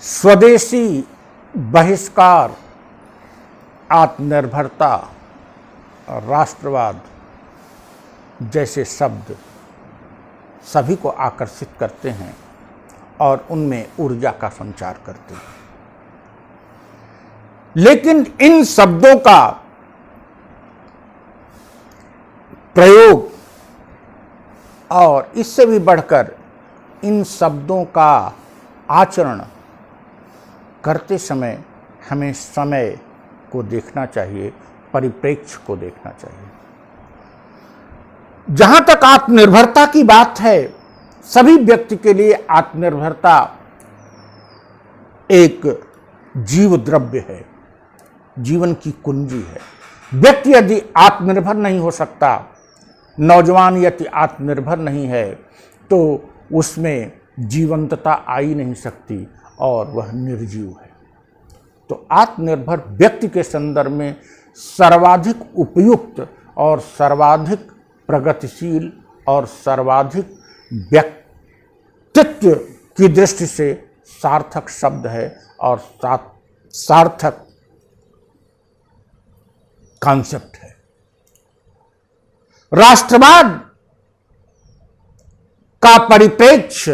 स्वदेशी बहिष्कार, आत्मनिर्भरता, राष्ट्रवाद जैसे शब्द सभी को आकर्षित करते हैं और उनमें ऊर्जा का संचार करते हैं। लेकिन इन शब्दों का प्रयोग और इससे भी बढ़कर इन शब्दों का आचरण करते समय हमें समय को देखना चाहिए, परिप्रेक्ष्य को देखना चाहिए। जहां तक आत्मनिर्भरता की बात है, सभी व्यक्ति के लिए आत्मनिर्भरता एक जीव द्रव्य है, जीवन की कुंजी है। व्यक्ति यदि आत्मनिर्भर नहीं हो सकता, नौजवान यदि आत्मनिर्भर नहीं है, तो उसमें जीवंतता आ ही नहीं सकती और वह निर्जीव है। तो आत्मनिर्भर व्यक्ति के संदर्भ में सर्वाधिक उपयुक्त और सर्वाधिक प्रगतिशील और सर्वाधिक व्यक्तित्व की दृष्टि से सार्थक शब्द है और सार्थक कॉन्सेप्ट है। राष्ट्रवाद का परिप्रेक्ष्य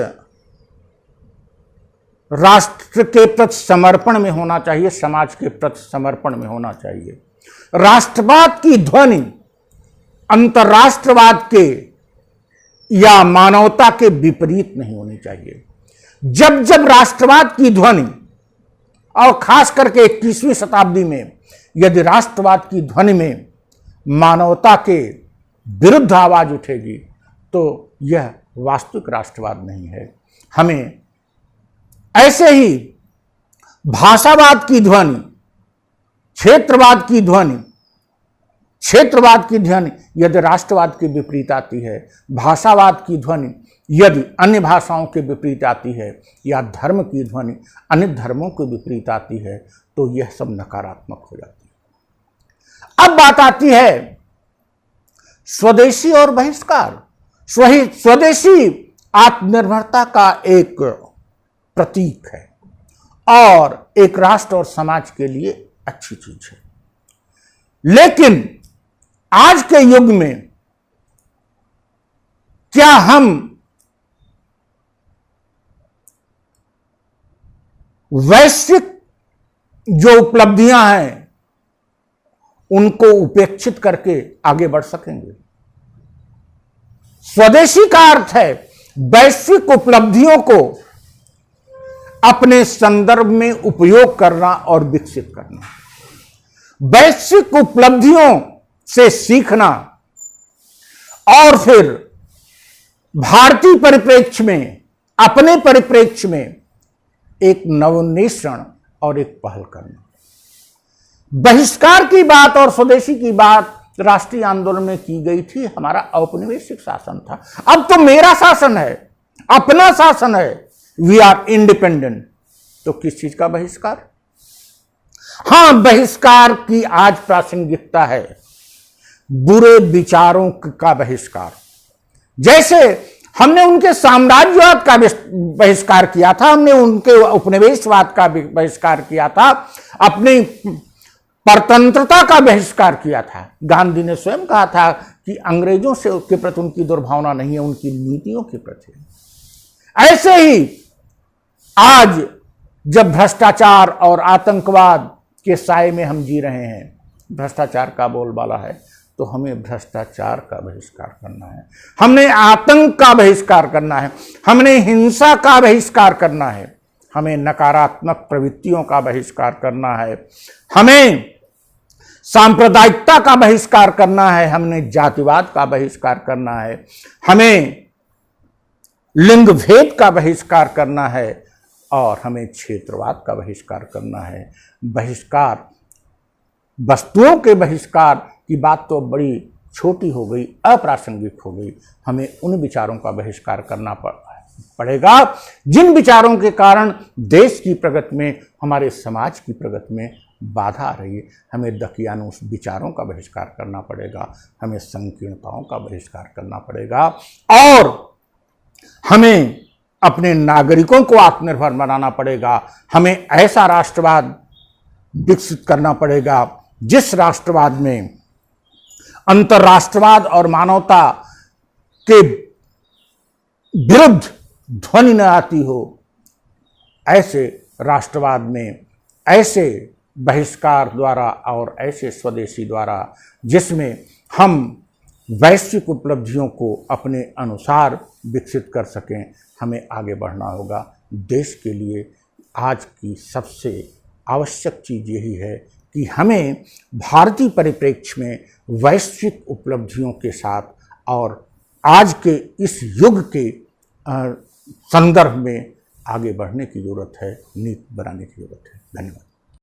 राष्ट्र के प्रति समर्पण में होना चाहिए, समाज के प्रति समर्पण में होना चाहिए। राष्ट्रवाद की ध्वनि अंतर्राष्ट्रवाद के या मानवता के विपरीत नहीं होनी चाहिए। जब जब राष्ट्रवाद की ध्वनि, और खास करके 21वीं शताब्दी में यदि राष्ट्रवाद की ध्वनि में मानवता के विरुद्ध आवाज उठेगी, तो यह वास्तविक राष्ट्रवाद नहीं है। हमें ऐसे ही भाषावाद की ध्वनि, क्षेत्रवाद की ध्वनि यदि राष्ट्रवाद के विपरीत आती है, भाषावाद की ध्वनि यदि अन्य भाषाओं के विपरीत आती है, या धर्म की ध्वनि अन्य धर्मों के विपरीत आती है, तो यह सब नकारात्मक हो जाती है। अब बात आती है स्वदेशी और बहिष्कार। स्वदेशी आत्मनिर्भरता का एक प्रतीक है और एक राष्ट्र और समाज के लिए अच्छी चीज है। लेकिन आज के युग में क्या हम वैश्विक जो उपलब्धियां हैं उनको उपेक्षित करके आगे बढ़ सकेंगे? स्वदेशी का अर्थ है वैश्विक उपलब्धियों को अपने संदर्भ में उपयोग करना और विकसित करना, वैश्विक उपलब्धियों से सीखना और फिर भारतीय परिप्रेक्ष्य में, अपने परिप्रेक्ष्य में एक नवोन्मेषण और एक पहल करना। बहिष्कार की बात और स्वदेशी की बात राष्ट्रीय आंदोलन में की गई थी। हमारा औपनिवेशिक शासन था। अब तो मेरा शासन है, अपना शासन है, वी आर इंडिपेंडेंट। तो किस चीज का बहिष्कार? हां, बहिष्कार की आज प्रासंगिकता है, बुरे विचारों का बहिष्कार। जैसे हमने उनके साम्राज्यवाद का बहिष्कार किया था, हमने उनके उपनिवेशवाद का बहिष्कार किया था, अपनी परतंत्रता का बहिष्कार किया था। गांधी ने स्वयं कहा था कि अंग्रेजों से के प्रति उनकी दुर्भावना नहीं है, उनकी नीतियों के प्रति। ऐसे ही आज जब भ्रष्टाचार और आतंकवाद के साए में हम जी रहे हैं, भ्रष्टाचार का बोलबाला है, तो हमें भ्रष्टाचार का बहिष्कार करना है, हमने आतंक का बहिष्कार करना है, हमने हिंसा का बहिष्कार करना है, हमें नकारात्मक प्रवृत्तियों का बहिष्कार करना है, हमें सांप्रदायिकता का बहिष्कार करना है, हमने जातिवाद का बहिष्कार करना है, हमें लिंग भेद का बहिष्कार करना है और हमें क्षेत्रवाद का बहिष्कार करना है। बहिष्कार, वस्तुओं के बहिष्कार की बात तो बड़ी छोटी हो गई, अप्रासंगिक हो गई। हमें उन विचारों का बहिष्कार करना पड़ेगा जिन विचारों के कारण देश की प्रगति में, हमारे समाज की प्रगति में बाधा आ रही है। हमें दकियानुस विचारों का बहिष्कार करना पड़ेगा, हमें संकीर्णताओं का बहिष्कार करना पड़ेगा और हमें अपने नागरिकों को आत्मनिर्भर बनाना पड़ेगा। हमें ऐसा राष्ट्रवाद विकसित करना पड़ेगा जिस राष्ट्रवाद में अंतर्राष्ट्रवाद और मानवता के विरुद्ध ध्वनि न आती हो। ऐसे राष्ट्रवाद में ऐसे बहिष्कार द्वारा और ऐसे स्वदेशी द्वारा जिसमें हम वैश्विक उपलब्धियों को अपने अनुसार विकसित कर सकें, हमें आगे बढ़ना होगा। देश के लिए आज की सबसे आवश्यक चीज़ यही है कि हमें भारतीय परिप्रेक्ष्य में वैश्विक उपलब्धियों के साथ और आज के इस युग के संदर्भ में आगे बढ़ने की ज़रूरत है, नीति बनाने की ज़रूरत है। धन्यवाद।